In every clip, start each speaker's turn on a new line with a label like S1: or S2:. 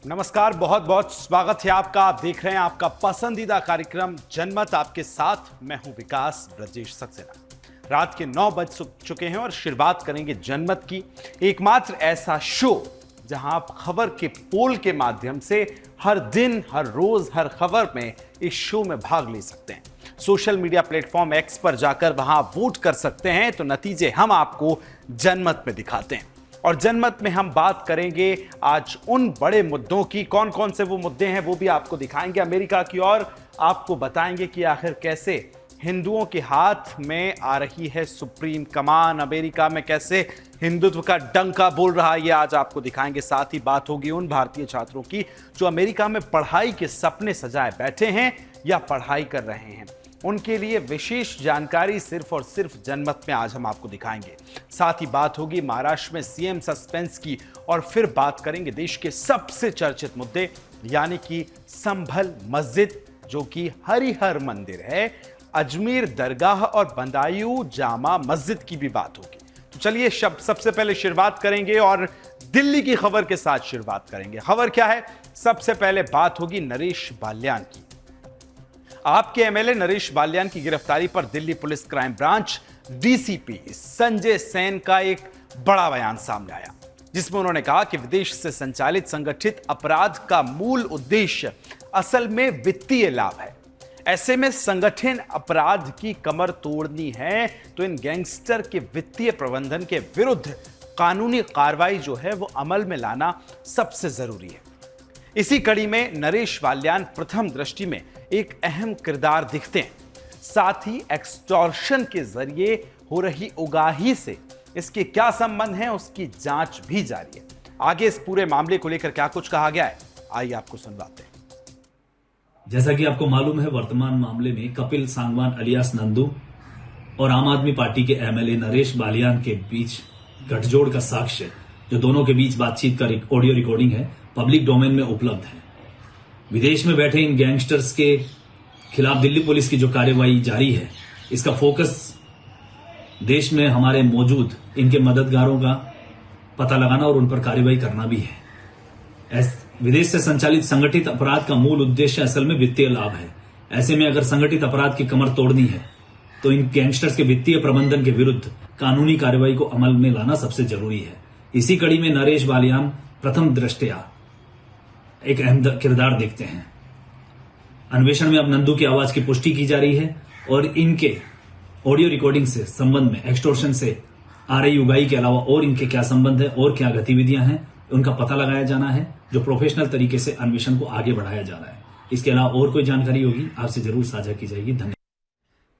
S1: नमस्कार, बहुत बहुत स्वागत है आपका। आप देख रहे हैं आपका पसंदीदा कार्यक्रम जनमत। आपके साथ मैं हूं विकास ब्रजेश सक्सेना। रात के 9 बज चुके हैं और शुरुआत करेंगे जनमत की, एकमात्र ऐसा शो जहां आप खबर के पोल के माध्यम से हर दिन, हर रोज, हर खबर में इस शो में भाग ले सकते हैं। सोशल मीडिया प्लेटफॉर्म एक्स पर जाकर वहां वोट कर सकते हैं, तो नतीजे हम आपको जनमत में दिखाते हैं। और जनमत में हम बात करेंगे आज उन बड़े मुद्दों की। कौन कौन से वो मुद्दे हैं वो भी आपको दिखाएंगे अमेरिका की ओर। आपको बताएंगे कि आखिर कैसे हिंदुओं के हाथ में आ रही है सुप्रीम कमान, अमेरिका में कैसे हिंदुत्व का डंका बोल रहा है, ये आज आपको दिखाएंगे। साथ ही बात होगी उन भारतीय छात्रों की जो अमेरिका में पढ़ाई के सपने सजाए बैठे हैं या पढ़ाई कर रहे हैं। उनके लिए विशेष जानकारी सिर्फ और सिर्फ जनमत में आज हम आपको दिखाएंगे। साथ ही बात होगी महाराष्ट्र में सीएम सस्पेंस की, और फिर बात करेंगे देश के सबसे चर्चित मुद्दे यानी कि संभल मस्जिद, जो कि हरिहर मंदिर है, अजमेर दरगाह और बदायूं जामा मस्जिद की भी बात होगी। तो चलिए सबसे पहले शुरुआत करेंगे और दिल्ली की खबर के साथ शुरुआत करेंगे। खबर क्या है? सबसे पहले बात होगी नरेश बाल्यान की। आपके एमएलए नरेश बाल्यान की गिरफ्तारी पर Delhi police crime branch DCP Sanjay Sen का एक बड़ा बयान सामने आया, जिसमें उन्होंने कहा कि विदेश से संचालित संगठित अपराध का मूल उद्देश्य असल में वित्तीय लाभ है। ऐसे में संगठन अपराध की कमर तोड़नी है तो इन गैंगस्टर के वित्तीय प्रबंधन के विरुद्ध कानूनी कार्रवाई जो है वो अमल में लाना सबसे जरूरी है। इसी कड़ी में नरेश बाल्यान प्रथम दृष्टि में एक अहम किरदार दिखते हैं। साथ ही एक्सटॉर्शन के जरिए हो रही उगाही से इसके क्या संबंध है उसकी जांच भी जारी है। आगे इस पूरे मामले को लेकर क्या कुछ कहा गया है, आइए आपको सुनवाते हैं।
S2: जैसा कि आपको मालूम है, वर्तमान मामले में कपिल सांगवान अलियास नंदू और आम आदमी पार्टी के एमएलए नरेश बाल्यान के बीच गठजोड़ का साक्ष्य, जो दोनों के बीच बातचीत का ऑडियो रिकॉर्डिंग है, पब्लिक डोमेन में उपलब्ध है। विदेश में बैठे इन गैंगस्टर्स के खिलाफ दिल्ली पुलिस की जो कार्यवाही जारी है, इसका फोकस देश में हमारे मौजूद इनके मददगारों का पता लगाना और उन पर कार्यवाही करना भी है। विदेश से संचालित संगठित अपराध का मूल उद्देश्य असल में वित्तीय लाभ है। ऐसे में अगर संगठित अपराध की कमर तोड़नी है तो इन गैंगस्टर्स के वित्तीय प्रबंधन के विरुद्ध कानूनी कार्रवाई को अमल में लाना सबसे जरूरी है। इसी कड़ी में नरेश बाल्यान प्रथम दृष्टया एक अहम किरदार देखते हैं। अन्वेषण में अब नंदू की आवाज की पुष्टि की जा रही है और इनके ऑडियो रिकॉर्डिंग से संबंध में एक्सटॉर्शन से आ रही उगाही के अलावा और इनके क्या संबंध है और क्या गतिविधियां हैं, उनका पता लगाया जाना है, जो प्रोफेशनल तरीके से अन्वेषण को आगे बढ़ाया जा रहा है। इसके अलावा और कोई जानकारी होगी आपसे जरूर साझा की जाएगी। धन्यवाद।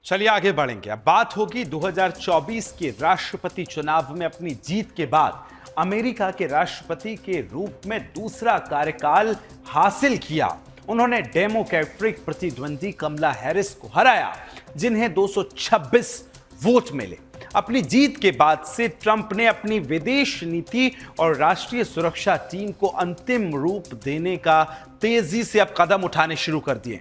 S1: चलिए आगे बढ़ेंगे। अब बात होगी 2024 के राष्ट्रपति चुनाव में अपनी जीत के बाद अमेरिका के राष्ट्रपति के रूप में दूसरा कार्यकाल हासिल किया। उन्होंने डेमोक्रेटिक प्रतिद्वंदी कमला हैरिस को हराया, जिन्हें 226 वोट मिले। अपनी जीत के बाद से ट्रंप ने अपनी विदेश नीति और राष्ट्रीय सुरक्षा टीम को अंतिम रूप देने का तेजी से अब कदम उठाने शुरू कर दिए।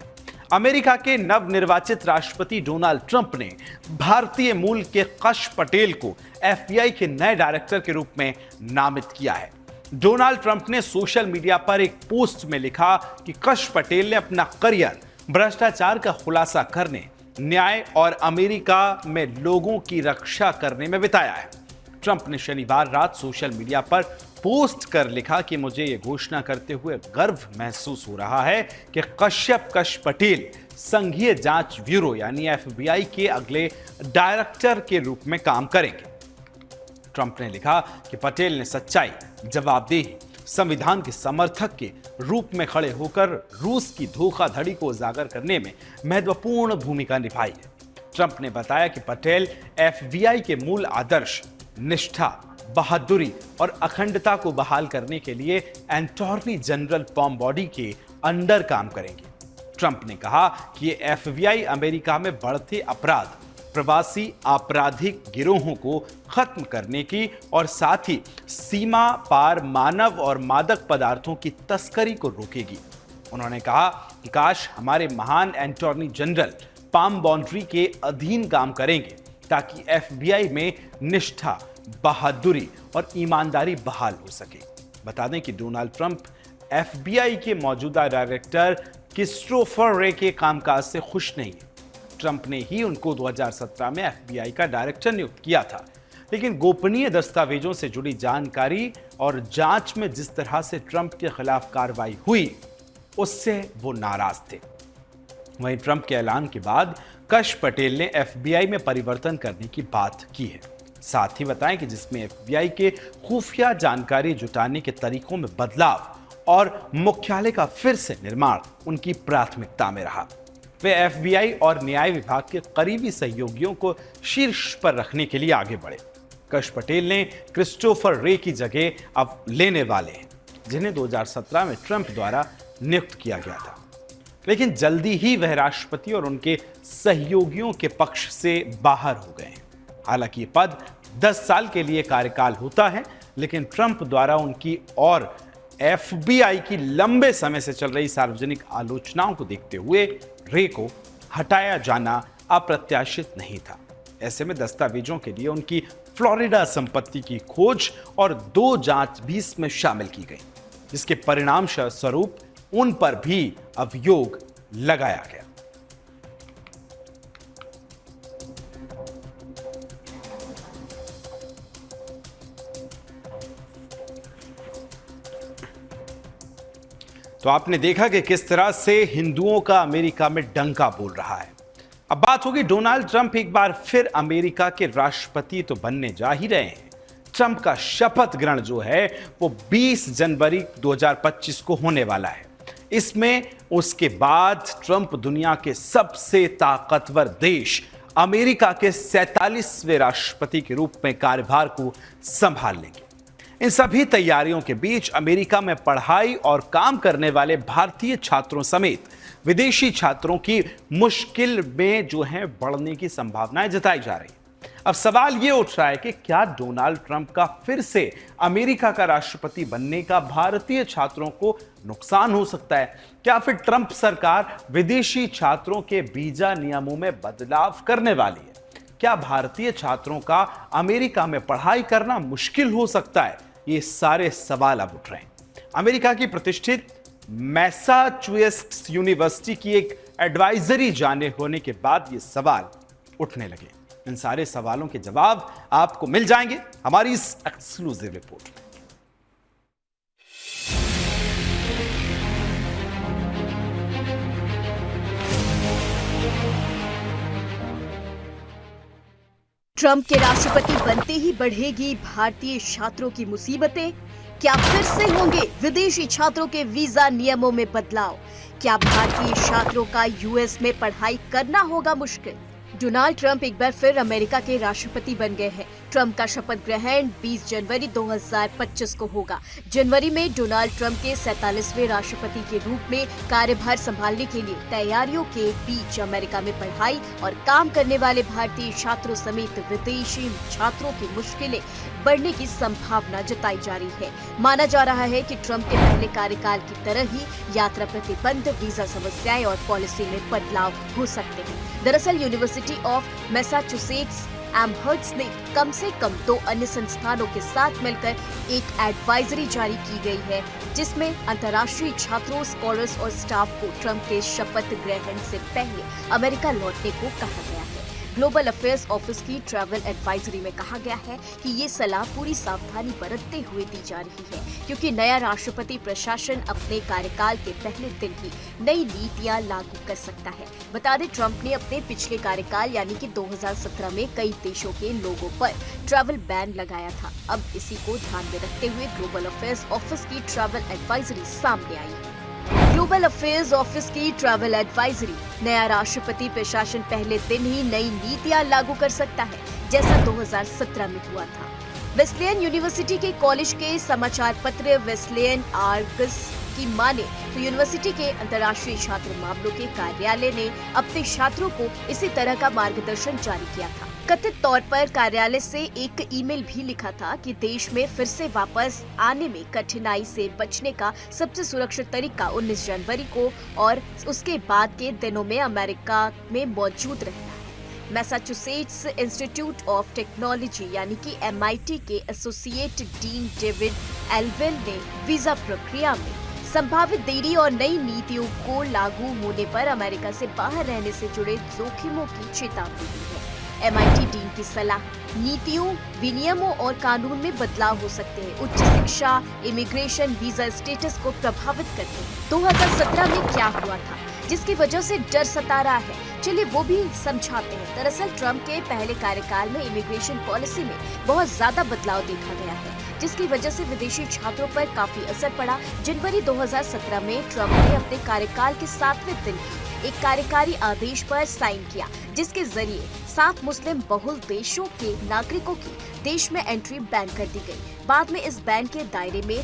S1: अमेरिका के नवनिर्वाचित राष्ट्रपति डोनाल्ड ट्रंप ने भारतीय मूल के कश पटेल को एफबीआई के नए डायरेक्टर के रूप में नामित किया है। डोनाल्ड ट्रंप ने सोशल मीडिया पर एक पोस्ट में लिखा कि कश पटेल ने अपना करियर भ्रष्टाचार का खुलासा करने, न्याय और अमेरिका में लोगों की रक्षा करने में बिताया है। ट्रंप ने शनिवार रात सोशल मीडिया पर पोस्ट कर लिखा कि मुझे यह घोषणा करते हुए गर्व महसूस हो रहा है कि कश्यप कश पटेल संघीय जांच ब्यूरो यानी एफबीआई के अगले डायरेक्टर के रूप में काम करेंगे। ट्रंप ने लिखा कि पटेल ने सच्चाई, जवाबदेही, संविधान के समर्थक के रूप में खड़े होकर रूस की धोखाधड़ी को उजागर करने में महत्वपूर्ण भूमिका निभाई है। ट्रंप ने बताया कि पटेल एफबीआई के मूल आदर्श, निष्ठा, बहादुरी और अखंडता को बहाल करने के लिए अटॉर्नी जनरल पॉम बॉडी के अंडर काम करेंगे। ट्रंप ने कहा कि ये एफबीआई अमेरिका में बढ़ते अपराध, प्रवासी आपराधिक गिरोहों को खत्म करने की और साथ ही सीमा पार मानव और मादक पदार्थों की तस्करी को रोकेगी। उन्होंने कहा कि काश हमारे महान अटॉर्नी जनरल पाम बॉन्ड्री के अधीन काम करेंगे ताकि एफबीआई में निष्ठा, बहादुरी और ईमानदारी बहाल हो सके। बता दें कि डोनाल्ड ट्रंप एफबीआई के मौजूदा डायरेक्टर क्रिस्टोफर रे के कामकाज से खुश नहीं है। ट्रंप ने ही उनको 2017 में एफबीआई का डायरेक्टर नियुक्त किया था, लेकिन गोपनीय दस्तावेजों से जुड़ी जानकारी और जांच में जिस तरह से ट्रंप के खिलाफ कार्रवाई हुई, उससे वो नाराज थे। वहीं ट्रंप के ऐलान के बाद कश पटेल ने एफबीआई में परिवर्तन करने की बात की है। साथ ही बताएं कि जिसमें एफबीआई के खुफिया जानकारी जुटाने के तरीकों में बदलाव और मुख्यालय का फिर से निर्माण उनकी प्राथमिकता में रहा। वे एफबीआई और न्याय विभाग के करीबी सहयोगियों को शीर्ष पर रखने के लिए आगे बढ़े। कश पटेल ने क्रिस्टोफर रे की जगह अब लेने वाले हैं, जिन्हें 2017 में ट्रंप द्वारा नियुक्त किया गया था, लेकिन जल्दी ही वह राष्ट्रपति और उनके सहयोगियों के पक्ष से बाहर हो गए हैं। हालांकि ये पद 10 साल के लिए कार्यकाल होता है, लेकिन ट्रंप द्वारा उनकी और एफबीआई की लंबे समय से चल रही सार्वजनिक आलोचनाओं को देखते हुए रे को हटाया जाना अप्रत्याशित नहीं था। ऐसे में दस्तावेजों के लिए उनकी फ्लोरिडा संपत्ति की खोज और 2 जांच भी इसमें शामिल की गई, जिसके परिणाम स्वरूप उन पर भी अभियोग लगाया गया। तो आपने देखा कि किस तरह से हिंदुओं का अमेरिका में डंका बोल रहा है। अब बात होगी, डोनाल्ड ट्रंप एक बार फिर अमेरिका के राष्ट्रपति तो बनने जा ही रहे हैं। ट्रंप का शपथ ग्रहण जो है वो 20 जनवरी 2025 को होने वाला है। इसमें उसके बाद ट्रंप दुनिया के सबसे ताकतवर देश अमेरिका के 47वें राष्ट्रपति के रूप में कार्यभार को संभाल लेंगे। इन सभी तैयारियों के बीच अमेरिका में पढ़ाई और काम करने वाले भारतीय छात्रों समेत विदेशी छात्रों की मुश्किल में जो है बढ़ने की संभावनाएं जताई जा रही है। अब सवाल यह उठ रहा है कि क्या डोनाल्ड ट्रंप का फिर से अमेरिका का राष्ट्रपति बनने का भारतीय छात्रों को नुकसान हो सकता है? क्या फिर ट्रंप सरकार विदेशी छात्रों के वीजा नियमों में बदलाव करने वाली है? क्या भारतीय छात्रों का अमेरिका में पढ़ाई करना मुश्किल हो सकता है? ये सारे सवाल अब उठ रहे हैं। अमेरिका की प्रतिष्ठित मैसाचुसेट्स यूनिवर्सिटी की एक एडवाइजरी जारी होने के बाद ये सवाल उठने लगे। इन सारे सवालों के जवाब आपको मिल जाएंगे हमारी इस एक्सक्लूसिव रिपोर्ट में।
S3: ट्रंप के राष्ट्रपति बनते ही बढ़ेगी भारतीय छात्रों की मुसीबतें। क्या फिर से होंगे विदेशी छात्रों के वीजा नियमों में बदलाव? क्या भारतीय छात्रों का यूएस में पढ़ाई करना होगा मुश्किल? डोनाल्ड ट्रंप एक बार फिर अमेरिका के राष्ट्रपति बन गए हैं। ट्रंप का शपथ ग्रहण 20 जनवरी 2025 को होगा। जनवरी में डोनाल्ड ट्रंप के 47वें राष्ट्रपति के रूप में कार्यभार संभालने के लिए तैयारियों के बीच अमेरिका में पढ़ाई और काम करने वाले भारतीय छात्रों समेत विदेशी छात्रों की मुश्किलें बढ़ने की संभावना जताई जा रही है। माना जा रहा है कि ट्रंप के पहले कार्यकाल की तरह ही यात्रा प्रतिबंध, वीजा समस्याएं और पॉलिसी में बदलाव हो सकते हैं। दरअसल यूनिवर्सिटी ऑफ मैसाचुसेट्स एमहर्ट्स ने कम से कम 2 अन्य संस्थानों के साथ मिलकर एक एडवाइजरी जारी की गई है, जिसमें अंतर्राष्ट्रीय छात्रों, स्कॉलर्स और स्टाफ को ट्रंप के शपथ ग्रहण से पहले अमेरिका लौटने को कहा गया है। ग्लोबल अफेयर्स ऑफिस की ट्रैवल एडवाइजरी में कहा गया है कि ये सलाह पूरी सावधानी बरतते हुए दी जा रही है, क्योंकि नया राष्ट्रपति प्रशासन अपने कार्यकाल के पहले दिन ही नई नीतियां लागू कर सकता है। बता दें, ट्रंप ने अपने पिछले कार्यकाल यानी कि 2017 में कई देशों के लोगों पर ट्रैवल बैन लगाया था। अब इसी को ध्यान में रखते हुए ग्लोबल अफेयर्स ऑफिस की ट्रैवल एडवाइजरी सामने आई है। ग्लोबल अफेयर्स ऑफिस की ट्रैवल एडवाइजरी, नया राष्ट्रपति प्रशासन पहले दिन ही नई नीतियां लागू कर सकता है, जैसा 2017 में हुआ था। वेस्लेयन यूनिवर्सिटी के कॉलेज के समाचार पत्र वेस्लेयन आर्गस की माने तो यूनिवर्सिटी के अंतर्राष्ट्रीय छात्र मामलों के कार्यालय ने अपने छात्रों को इसी तरह का मार्गदर्शन जारी किया था। कथित तौर पर कार्यालय से एक ईमेल भी लिखा था कि देश में फिर से वापस आने में कठिनाई से बचने का सबसे सुरक्षित तरीका 19 जनवरी को और उसके बाद के दिनों में अमेरिका में मौजूद रहना है। मैसाचुसेट्स इंस्टीट्यूट ऑफ टेक्नोलॉजी यानी कि MIT के एसोसिएट डीन डेविड एल्वेल ने वीजा प्रक्रिया में संभावित देरी और नई नीतियों को लागू होने पर अमेरिका से बाहर रहने से जुड़े जोखिमों की चेतावनी दी है। MIT डीन की सलाह, नीतियों, विनियमों और कानून में बदलाव हो सकते हैं, उच्च शिक्षा, इमिग्रेशन, वीजा स्टेटस को प्रभावित करते हैं। 2017 में क्या हुआ था जिसकी वजह से डर सता रहा है, चलिए वो भी समझाते हैं। दरअसल ट्रंप के पहले कार्यकाल में इमिग्रेशन पॉलिसी में बहुत ज्यादा बदलाव देखा गया है, जिसकी वजह से विदेशी छात्रों पर काफी असर पड़ा। जनवरी 2017 में ट्रंप ने अपने कार्यकाल के 7वें दिन ही एक कार्यकारी आदेश पर साइन किया, जिसके जरिए 7 मुस्लिम बहुल देशों के नागरिकों की देश में एंट्री बैन कर दी गई। बाद में इस बैन के दायरे में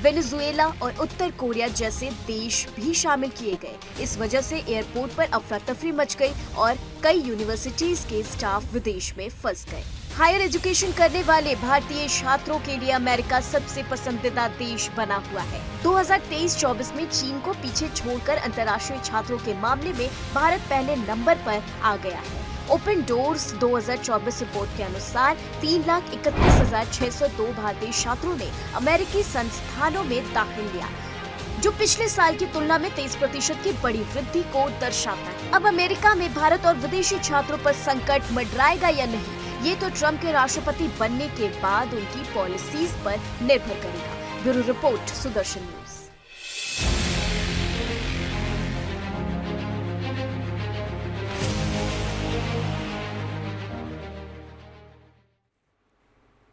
S3: वेनेजुएला और उत्तर कोरिया जैसे देश भी शामिल किए गए। इस वजह से एयरपोर्ट पर अफरा तफरी मच गई और कई यूनिवर्सिटीज के स्टाफ विदेश में फंस गए। हायर एजुकेशन करने वाले भारतीय छात्रों के लिए अमेरिका सबसे पसंदीदा देश बना हुआ है। 2023-24 में चीन को पीछे छोड़कर अंतर्राष्ट्रीय छात्रों के मामले में भारत पहले नंबर पर आ गया है। ओपन डोर्स 2024 रिपोर्ट के अनुसार 3,31,602 भारतीय छात्रों ने अमेरिकी संस्थानों में दाखिल लिया, जो पिछले साल की तुलना में 23% की बड़ी वृद्धि को दर्शाता है। अब अमेरिका में भारत और विदेशी छात्रों पर संकट मंडराएगा या नहीं, ये तो ट्रंप के राष्ट्रपति बनने के बाद उनकी पॉलिसीज पर निर्भर करेगा। Bureau report, Sudarshan news.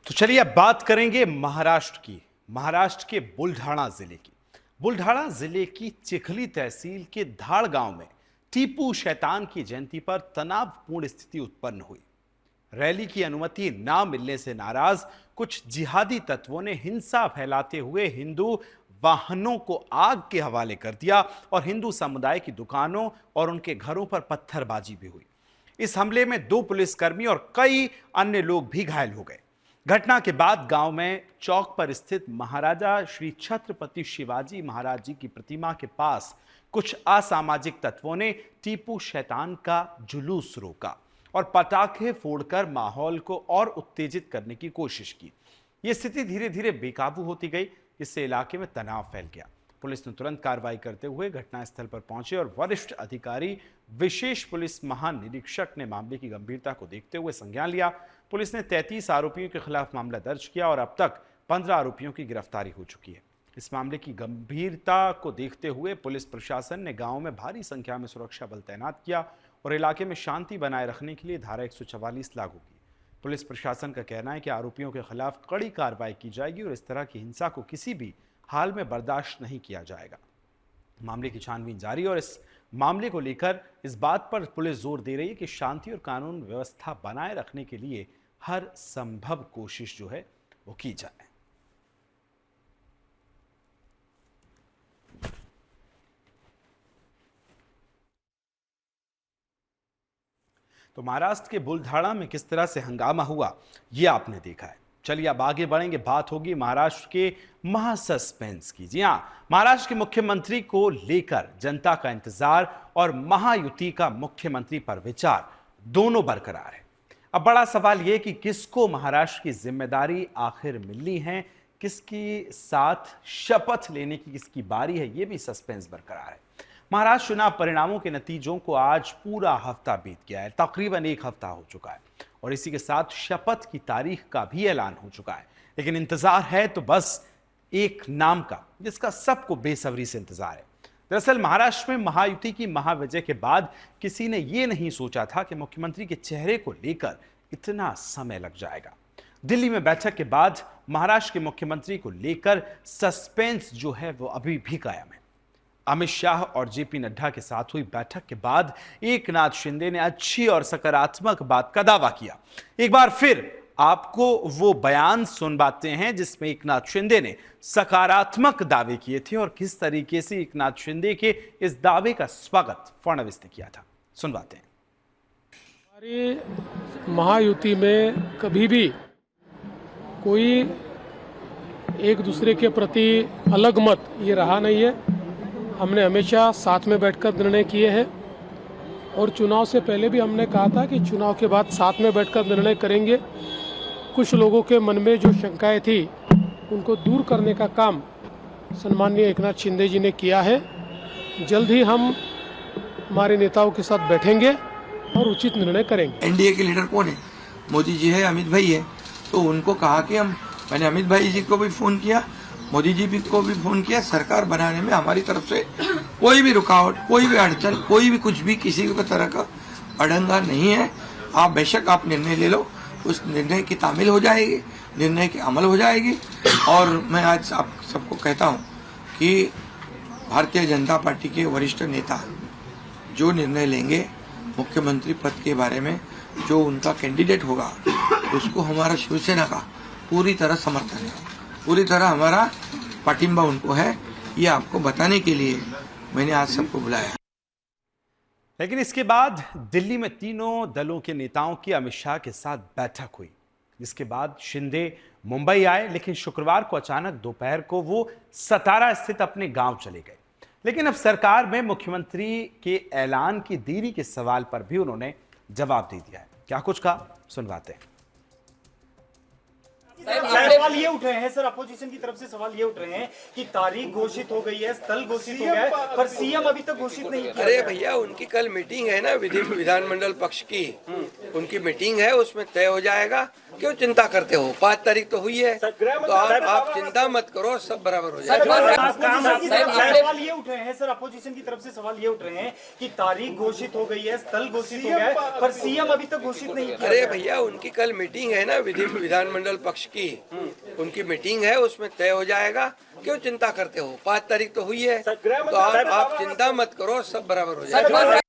S1: तो चलिए अब बात करेंगे महाराष्ट्र की, महाराष्ट्र के बुल्ढाणा जिले की। बुल्ढाणा जिले की चिखली तहसील के धाड़ गांव में टीपू शैतान की जयंती पर तनावपूर्ण स्थिति उत्पन्न हुई। रैली की अनुमति ना मिलने से नाराज कुछ जिहादी तत्वों ने हिंसा फैलाते हुए हिंदू वाहनों को आग के हवाले कर दिया और हिंदू समुदाय की दुकानों और उनके घरों पर पत्थरबाजी भी हुई। इस हमले में 2 पुलिसकर्मी और कई अन्य लोग भी घायल हो गए। घटना के बाद गांव में चौक पर स्थित महाराजा श्री छत्रपति शिवाजी महाराज जी की प्रतिमा के पास कुछ असामाजिक तत्वों ने टीपू शैतान का जुलूस रोका और पटाखे फोड़कर माहौल को और उत्तेजित करने की कोशिश की। यह स्थिति धीरे धीरे बेकाबू होती गई, इससे इलाके में तनाव फैल गया। पुलिस ने तुरंत कार्रवाई करते हुए घटनास्थल पर पहुंचे और वरिष्ठ अधिकारी विशेष पुलिस महानिरीक्षक ने मामले की गंभीरता को देखते हुए संज्ञान लिया। पुलिस ने 33 आरोपियों के खिलाफ मामला दर्ज किया और अब तक 15 आरोपियों की गिरफ्तारी हो चुकी है। इस मामले की गंभीरता को देखते हुए पुलिस प्रशासन ने गांव में भारी संख्या में सुरक्षा बल तैनात किया और इलाके में शांति बनाए रखने के लिए धारा 144 लागू की। पुलिस प्रशासन का कहना है कि आरोपियों के खिलाफ कड़ी कार्रवाई की जाएगी और इस तरह की हिंसा को किसी भी हाल में बर्दाश्त नहीं किया जाएगा। मामले की छानबीन जारी और इस मामले को लेकर इस बात पर पुलिस जोर दे रही है कि शांति और कानून व्यवस्था बनाए रखने के लिए हर संभव कोशिश जो है वो की जाए। तो महाराष्ट्र के बुल्ढाणा में किस तरह से हंगामा हुआ ये आपने देखा है। चलिए अब आगे बढ़ेंगे, बात होगी महाराष्ट्र के महासस्पेंस की। जी हां, महाराष्ट्र के मुख्यमंत्री को लेकर जनता का इंतजार और महायुति का मुख्यमंत्री पर विचार दोनों बरकरार है। अब बड़ा सवाल यह कि किसको महाराष्ट्र की जिम्मेदारी आखिर मिलनी है, किसके साथ शपथ लेने की किसकी बारी है, यह भी सस्पेंस बरकरार है। महाराष्ट्र चुनाव परिणामों के नतीजों को आज पूरा हफ्ता बीत गया है, तकरीबन 1 हफ्ता हो चुका है और इसी के साथ शपथ की तारीख का भी ऐलान हो चुका है। लेकिन इंतजार है तो बस एक नाम का, जिसका सबको बेसब्री से इंतजार है। दरअसल महाराष्ट्र में महायुति की महाविजय के बाद किसी ने यह नहीं सोचा था कि मुख्यमंत्री के चेहरे को लेकर इतना समय लग जाएगा। दिल्ली में बैठक के बाद महाराष्ट्र के मुख्यमंत्री को लेकर सस्पेंस जो है वो अभी भी कायम है। अमित शाह और जेपी नड्डा के साथ हुई बैठक के बाद एकनाथ शिंदे ने अच्छी और सकारात्मक बात का दावा किया। एक बार फिर आपको वो बयान सुनवाते हैं जिसमें एकनाथ शिंदे ने सकारात्मक दावे किए थे और किस तरीके से एकनाथ शिंदे के इस दावे का स्वागत फडणवीस ने किया था। सुनवाते हैं।
S4: हमारी महायुति में कभी भी कोई एक दूसरे के प्रति अलग मत ये रहा नहीं है। हमने हमेशा साथ में बैठकर निर्णय किए हैं और चुनाव से पहले भी हमने कहा था कि चुनाव के बाद साथ में बैठकर निर्णय करेंगे। कुछ लोगों के मन में जो शंकाएं थी उनको दूर करने का काम सम्माननीय एकनाथ शिंदे जी ने किया है। जल्द ही हम हमारे नेताओं के साथ बैठेंगे और उचित निर्णय करेंगे।
S5: एनडीए के लीडर कौन है? मोदी जी है, अमित भाई है। तो उनको कहा कि मैंने अमित भाई जी को भी फोन किया, मोदी जी को भी फोन किया। सरकार बनाने में हमारी तरफ से कोई भी रुकावट, कोई भी अड़चन, कोई भी कुछ भी किसी भी तरह का अड़ंगा नहीं है। आप बेशक आप निर्णय ले लो, उस निर्णय की तामील हो जाएगी, निर्णय की अमल हो जाएगी। और मैं आज आप सबको कहता हूं कि भारतीय जनता पार्टी के वरिष्ठ नेता जो निर्णय लेंगे मुख्यमंत्री पद के बारे में, जो उनका कैंडिडेट होगा, उसको हमारा शिवसेना का पूरी तरह समर्थन है, पूरी तरह हमारा पाटिंबा उनको है। ये आपको बताने के लिए मैंने आज सबको बुलाया।
S1: लेकिन इसके बाद दिल्ली में तीनों दलों के नेताओं की अमित शाह के साथ बैठक हुई, जिसके बाद शिंदे मुंबई आए, लेकिन शुक्रवार को अचानक दोपहर को वो सतारा स्थित अपने गांव चले गए। लेकिन अब सरकार में मुख्यमंत्री के ऐलान की देरी के सवाल पर भी उन्होंने जवाब दे दिया है। क्या कुछ कहा, सुनवाते हैं।
S6: सवाल ये उठ रहे हैं सर, अपोजिशन की तरफ से सवाल ये उठ रहे हैं कि तारीख घोषित हो गई है, स्थल घोषित हो गया है, पर सीएम अभी तक घोषित नहीं किया।
S5: अरे भैया, उनकी कल मीटिंग है ना विधानमंडल पक्ष की, उनकी मीटिंग है, उसमें तय हो जाएगा। क्यों चिंता करते हो? 5 तारीख तो हुई है, तो आप चिंता मत करो, सब बराबर हो जाएगा।
S6: सवाल ये उठ रहे हैं सर, अपोजिशन की तरफ से सवाल ये उठ रहे हैं कि तारीख घोषित हो गई है, स्थल घोषित हो गया है, पर सीएम अभी तक घोषित नहीं किया।
S5: अरे भैया, उनकी कल मीटिंग है ना विधानमंडल पक्ष की, उनकी मीटिंग है, उसमें तय हो जाएगा। क्यों चिंता करते हो? 5 तारीख तो हुई है, तो आप चिंता मत करो, सब बराबर हो जाएगा।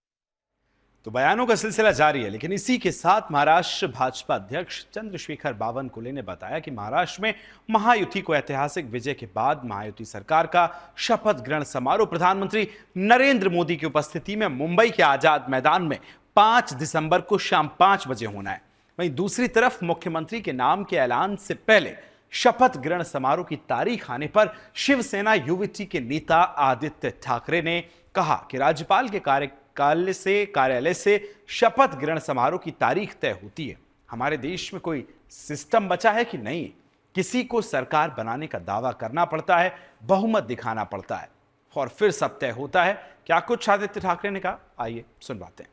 S1: तो बयानों का सिलसिला जारी है, लेकिन इसी के साथ महाराष्ट्र भाजपा अध्यक्ष चंद्रशेखर बावनकुले ने बताया कि महाराष्ट्र में महायुति को ऐतिहासिक विजय के बाद महायुति सरकार का शपथ ग्रहण समारोह प्रधानमंत्री नरेंद्र मोदी की उपस्थिति में मुंबई के आजाद मैदान में 5 दिसंबर को शाम 5 बजे होना है। वहीं दूसरी तरफ मुख्यमंत्री के नाम के ऐलान से पहले शपथ ग्रहण समारोह की तारीख आने पर शिवसेना युविटी के नेता आदित्य ठाकरे ने कहा कि राज्यपाल के कार्यालय से शपथ ग्रहण समारोह की तारीख तय होती है। हमारे देश में कोई सिस्टम बचा है कि नहीं? किसी को सरकार बनाने का दावा करना पड़ता है, बहुमत दिखाना पड़ता है और फिर सब तय होता है। क्या कुछ आदित्य ठाकरे ने कहा, आइए सुनवाते हैं।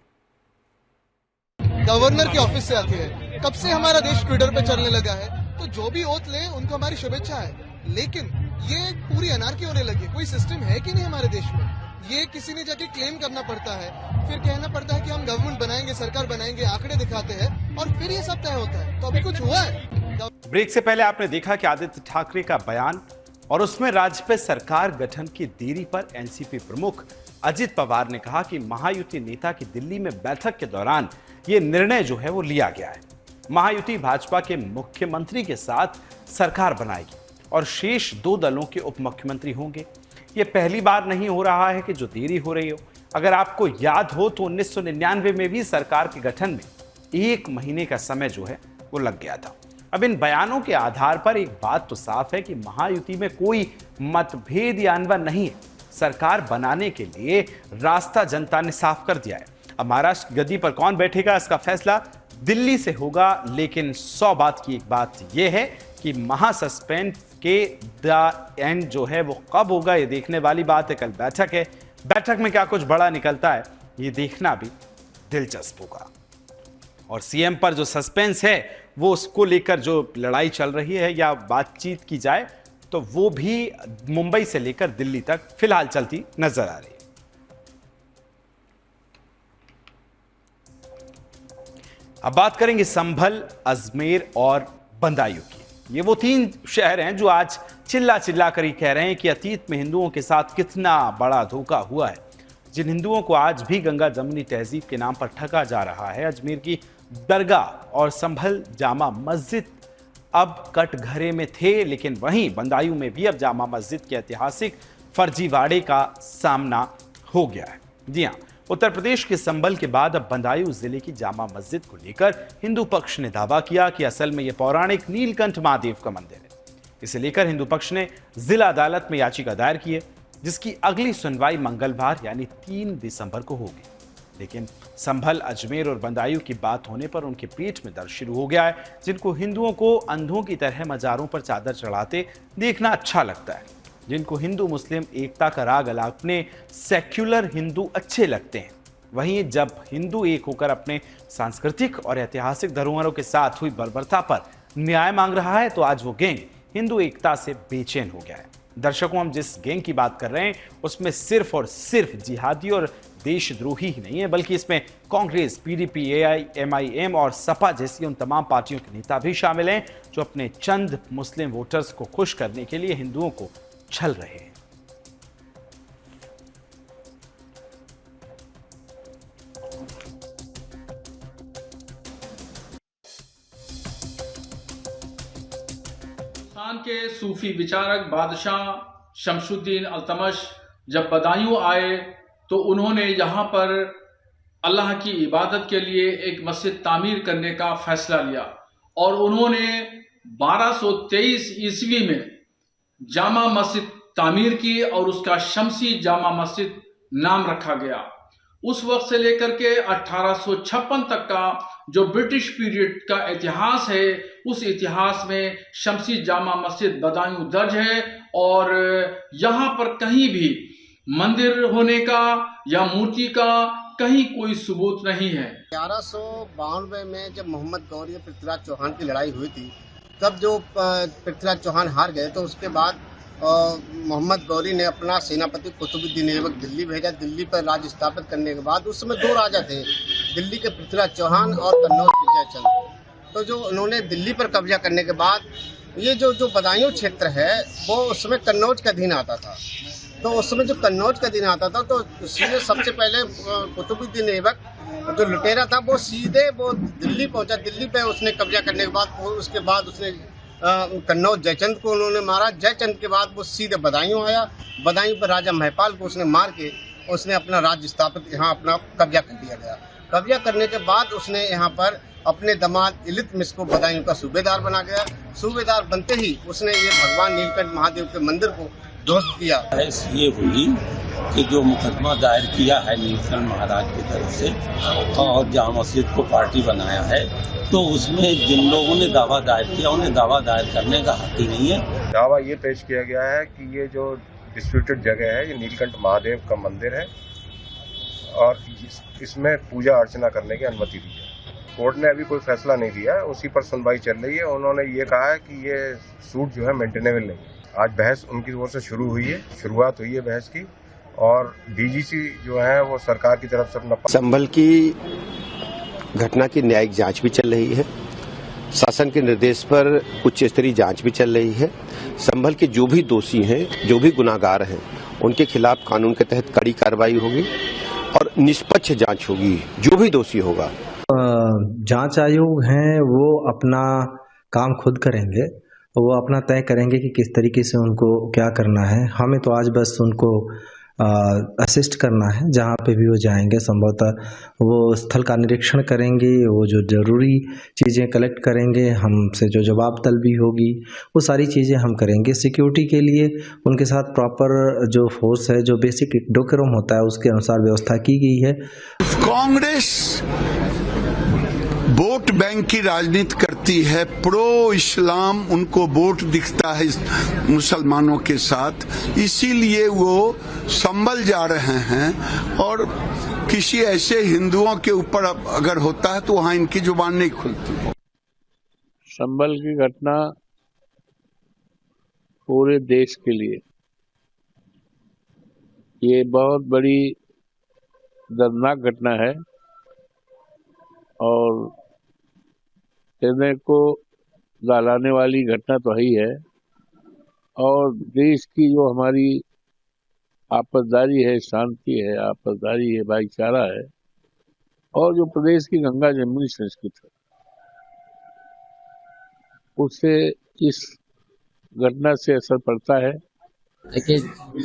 S7: गवर्नर के ऑफिस से आती है। कब से हमारा देश ट्विटर पे चलने लगा है, तो जो भी ओथ ले उनको हमारी शुभेच्छा है। लेकिन ये पूरी अनारकी होने लगी। कोई सिस्टम है कि नहीं हमारे देश में? ये किसी ने जाके क्लेम करना पड़ता है, फिर कहना पड़ता है कि हम गवर्नमेंट बनाएंगे, सरकार बनाएंगे, आंकड़े दिखाते हैं और फिर ये सब तय होता है। तो अभी कुछ हुआ है?
S1: ब्रेक से पहले आपने देखा कि आदित्य ठाकरे का बयान और उसमें राज्य पे सरकार गठन की देरी पर एनसीपी प्रमुख अजित पवार ने कहा कि महायुति नेता की दिल्ली में बैठक के दौरान ये निर्णय जो है वो लिया गया है। महायुति भाजपा के मुख्यमंत्री के साथ सरकार बनाएगी और शेष 2 दलों के उप मुख्यमंत्री होंगे। ये पहली बार नहीं हो रहा है कि जो देरी हो रही हो। अगर आपको याद हो तो 1999 में भी सरकार के गठन में 1 महीने का समय जो है वो लग गया था। अब इन बयानों के आधार पर एक बात तो साफ है कि महायुति में कोई मतभेद या अनबन नहीं है। सरकार बनाने के लिए रास्ता जनता ने साफ कर दिया है। अब महाराष्ट्र गद्दी पर कौन बैठेगा इसका फैसला दिल्ली से होगा, लेकिन 100 बात की एक बात यह है कि महासस्पेंस के द एंड जो है वो कब होगा, ये देखने वाली बात है। कल बैठक है, बैठक में क्या कुछ बड़ा निकलता है ये देखना भी दिलचस्प होगा। और सीएम पर जो सस्पेंस है वो उसको लेकर जो लड़ाई चल रही है या बातचीत की जाए तो वो भी मुंबई से लेकर दिल्ली तक फिलहाल चलती नजर आ रही है। अब बात करेंगे संभल, अजमेर और बदायूं की। ये वो 3 शहर हैं जो आज चिल्ला चिल्ला कर ही कह रहे हैं कि अतीत में हिंदुओं के साथ कितना बड़ा धोखा हुआ है। जिन हिंदुओं को आज भी गंगा जमुनी तहजीब के नाम पर ठगा जा रहा है, अजमेर की दरगाह और संभल जामा मस्जिद अब कटघरे में थे, लेकिन वहीं बदायूं में भी अब जामा मस्जिद के ऐतिहासिक फर्जीवाड़े का सामना हो गया है। जी हाँ, उत्तर प्रदेश के संभल के बाद अब बदायूं जिले की जामा मस्जिद को लेकर हिंदू पक्ष ने दावा किया कि असल में यह पौराणिक नीलकंठ महादेव का मंदिर है। इसे लेकर हिंदू पक्ष ने जिला अदालत में याचिका दायर की है, जिसकी अगली सुनवाई मंगलवार यानी 3 दिसंबर को होगी। लेकिन संभल, अजमेर और बदायूं की बात होने पर उनके पेट में दर्द शुरू हो गया है, जिनको हिंदुओं को अंधों की तरह मजारों पर चादर चढ़ाते देखना अच्छा लगता है। जिनको हिंदू मुस्लिम एकता का राग अलापने सेक्युलर हिंदू अच्छे लगते हैं। वहीं जब हिंदू एक होकर अपने सांस्कृतिक और ऐतिहासिक धरोहरों के साथ हुई बर्बरता पर न्याय मांग रहा है, तो आज वो गैंग हिंदू एकता से बेचैन हो गया है। दर्शकों, हम जिस गैंग की बात कर रहे हैं उसमें सिर्फ और सिर्फ जिहादी और देशद्रोही ही नहीं है, बल्कि इसमें कांग्रेस, पीडीपी, एआईएमआईएम और सपा जैसी उन तमाम पार्टियों के नेता भी शामिल हैं जो अपने चंद मुस्लिम वोटर्स को खुश करने के लिए हिंदुओं को छल रहे हैं।
S8: हिंदुस्तान के सूफी विचारक बादशाह शमशुद्दीन अल्तमश जब बदायूं आए तो उन्होंने यहाँ पर अल्लाह की इबादत के लिए एक मस्जिद तामीर करने का फैसला लिया और उन्होंने 1223 ईस्वी में जामा मस्जिद तामीर की और उसका शमसी जामा मस्जिद नाम रखा गया। उस वक्त से लेकर के 1856 तक का जो ब्रिटिश पीरियड का इतिहास है, उस इतिहास में शमसी जामा मस्जिद बदायूं दर्ज है और यहाँ पर कहीं भी मंदिर होने का या मूर्ति का कहीं कोई सबूत नहीं है।
S9: 1192 में जब मोहम्मद गौरी और पृथ्वीराज चौहान की लड़ाई हुई थी, तब जो पृथ्वीराज चौहान हार गए तो उसके बाद मोहम्मद गौरी ने अपना सेनापति कुतुबुद्दीन ऐबक दिल्ली भेजा। दिल्ली पर राज स्थापित करने के बाद उस समय दो राजा थे, दिल्ली के पृथ्वीराज चौहान और कन्नौज के जयचंद। तो जो उन्होंने दिल्ली पर कब्जा करने के बाद ये जो बदायूं क्षेत्र है वो उस समय कन्नौज का अधीन आता था। तो उस समय जो कन्नौज का दिन आता था तो सीधे सबसे पहले कुतुबुद्दीन ऐबक जो लुटेरा था वो सीधे वो दिल्ली पहुंचा। दिल्ली पे उसने कब्जा करने के बाद उसके बाद उसने कन्नौज जयचंद को उन्होंने मारा। जयचंद के बाद वो सीधे बदायूं आया। बदायूं पर राजा महिपाल को उसने मार के उसने अपना राज्य स्थापित यहाँ अपना कब्जा कर दिया गया। कब्जा करने के बाद उसने यहाँ पर अपने दामाद इलितमिश को बदायूं का सूबेदार बना गया। सूबेदार बनते ही उसने ये भगवान नीलकंठ महादेव के मंदिर को ध्वस्त किया।
S10: ये हुई कि जो मुकदमा दायर किया है नीलकंठ महाराज की तरफ से और जामा मस्जिद को पार्टी बनाया है, तो उसमें जिन लोगों ने दावा दायर किया उन्हें दावा दायर करने का हक ही नहीं है।
S11: दावा ये पेश किया गया है कि ये जो डिस्प्यूटेड जगह है ये नीलकंठ महादेव का मंदिर है और इसमें पूजा अर्चना करने की अनुमति दी है। कोर्ट ने अभी कोई फैसला नहीं दिया, उसी पर सुनवाई चल रही है। उन्होंने ये कहा है कि ये सूट जो है मेंटेनेबल नहीं है। आज बहस उनकी ओर से शुरू हुई है, शुरुआत हुई है बहस की और डीजीसी जो है वो सरकार की तरफ से अपना
S12: संभल की घटना की न्यायिक जांच भी चल रही है। शासन के निर्देश पर उच्च स्तरीय जांच भी चल रही है। संभल के जो भी दोषी हैं, जो भी गुनाहगार हैं, उनके खिलाफ कानून के तहत कड़ी कार्रवाई होगी और निष्पक्ष जांच होगी। जो भी दोषी होगा,
S13: जांच आयोग हैं वो अपना काम खुद करेंगे, वो अपना तय करेंगे कि किस तरीके से उनको क्या करना है। हमें तो आज बस उनको असिस्ट करना है। जहाँ पे भी वो जाएंगे संभवतः वो स्थल का निरीक्षण करेंगे, वो जो जरूरी चीज़ें कलेक्ट करेंगे, हमसे जो जवाब तलबी होगी वो सारी चीज़ें हम करेंगे। सिक्योरिटी के लिए उनके साथ प्रॉपर जो फोर्स है, जो बेसिक डोकरम होता है, उसके अनुसार व्यवस्था की गई है।
S14: कांग्रेस वोट बैंक की राजनीति करती है, प्रो इस्लाम उनको वोट दिखता है मुसलमानों के साथ, इसीलिए वो संभल जा रहे हैं और किसी ऐसे हिंदुओं के ऊपर अगर होता है तो वहां इनकी जुबान नहीं खुलती।
S15: संभल की घटना पूरे देश के लिए ये बहुत बड़ी दर्दनाक घटना है और हृदय को गलाने वाली घटना तो ही है और देश की जो हमारी आपसदारी है, शांति है, आपसदारी है, भाईचारा है और जो प्रदेश की गंगा जमुनी संस्कृति है, उससे इस घटना से असर पड़ता है।
S16: देखिए,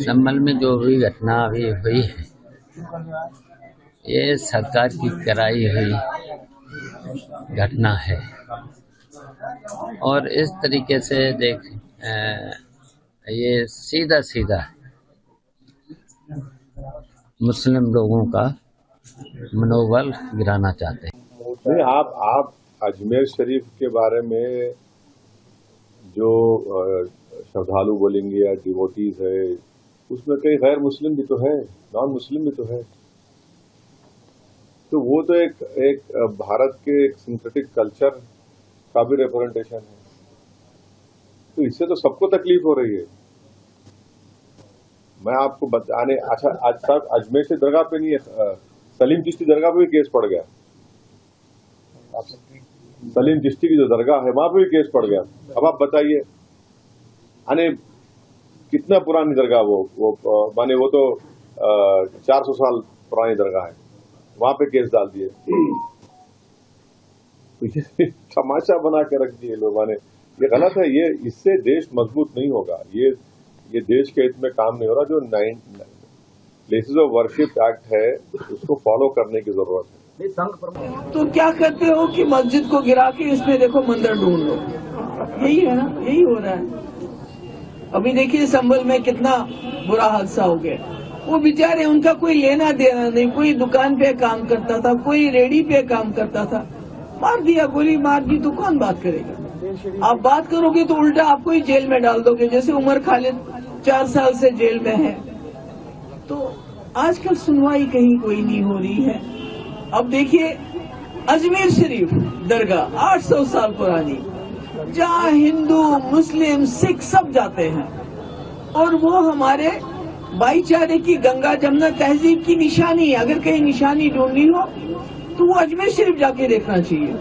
S16: संभल में जो भी घटना अभी हुई है ये सरकार की कराई हुई घटना है और इस तरीके से ये सीधा सीधा मुस्लिम लोगों का मनोबल गिराना चाहते हैं।
S11: नहीं, आप अजमेर शरीफ के बारे में जो श्रद्धालु बोलेंगे या डिवोटीज है, उसमें कई गैर मुस्लिम भी तो है, नॉन मुस्लिम भी तो है। तो वो तो एक भारत के एक सिंथेटिक कल्चर का भी रिप्रेजेंटेशन है। तो इससे तो सबको तकलीफ हो रही है। मैं आपको बताने, अच्छा आज तक अजमेर से दरगाह पे नहीं है, सलीम चिश्ती दरगाह पे भी केस पड़ गया। सलीम चिश्ती की जो दरगाह है वहां पे भी केस पड़ गया। अब आप बताइए, अने कितना पुरानी दरगाह वो माने वो तो 400 साल पुरानी दरगाह है, वहां पे केस डाल दिए। तमाशा बना के रख दिए लोग, माने ये गलत है। ये इससे देश मजबूत नहीं होगा। ये देश के हित में काम नहीं हो रहा। जो प्लेसेस ऑफ वर्शिप एक्ट है उसको फॉलो करने की जरूरत है।
S17: तो क्या करते हो कि मस्जिद को गिरा के इसमें देखो मंदिर ढूंढ लो, यही है ना, यही हो रहा है। अभी देखिए संभल में कितना बुरा हादसा हो गया। वो बेचारे, उनका कोई लेना देना नहीं, कोई दुकान पे काम करता था, कोई रेडी पे काम करता था, मार दिया, गोली मार दी, तो कौन बात करेगा? आप बात करोगे तो उल्टा आपको ही जेल में डाल दोगे, जैसे उमर खालिद 4 साल से जेल में है। तो आजकल सुनवाई कहीं कोई नहीं हो रही है। अब देखिए अजमेर शरीफ दरगाह 800 साल पुरानी, जहाँ हिंदू मुस्लिम सिख सब जाते हैं, और वो हमारे भाईचारे की, गंगा जमुना तहजीब की निशानी है। अगर कहीं निशानी ढूंढनी हो तो वो अजमेर शरीफ जाके देखना चाहिए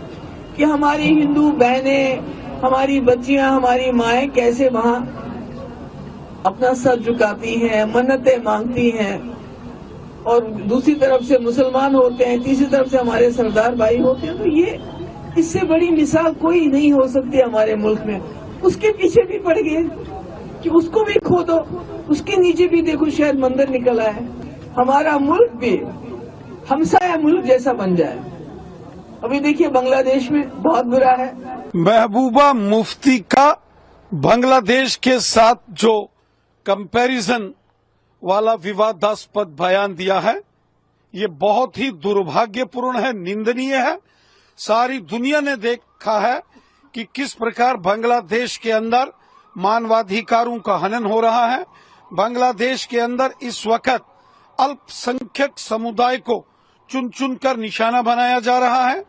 S17: कि हमारी हिंदू बहनें, हमारी बच्चियां, हमारी माएँ कैसे वहाँ अपना सर झुकाती हैं, मन्नतें मांगती हैं, और दूसरी तरफ से मुसलमान होते हैं, तीसरी तरफ से हमारे सरदार भाई होते हैं। तो ये, इससे बड़ी मिसाल कोई नहीं हो सकती हमारे मुल्क में। उसके पीछे भी पड़ गए कि उसको भी खोदो, उसके नीचे भी देखो शायद मंदिर निकला है। हमारा मुल्क भी हमसाया मुल्क जैसा बन जाए। अभी देखिए बांग्लादेश में बहुत बुरा है।
S14: महबूबा मुफ्ती का बांग्लादेश के साथ जो कंपैरिजन वाला विवादास्पद बयान दिया है, ये बहुत ही दुर्भाग्यपूर्ण है, निंदनीय है। सारी दुनिया ने देखा है कि किस प्रकार बांग्लादेश के अंदर मानवाधिकारों का हनन हो रहा है। बांग्लादेश के अंदर इस वक्त अल्पसंख्यक समुदाय को चुन चुन कर निशाना बनाया जा रहा है।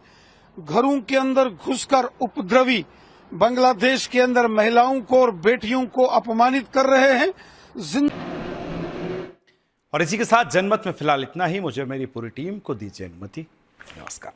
S14: घरों के अंदर घुसकर उपद्रवी बांग्लादेश के अंदर महिलाओं को और बेटियों को अपमानित कर रहे हैं।
S1: और इसी के साथ जनमत में फिलहाल इतना ही। मुझे मेरी पूरी टीम को दीजिए अनुमति। नमस्कार।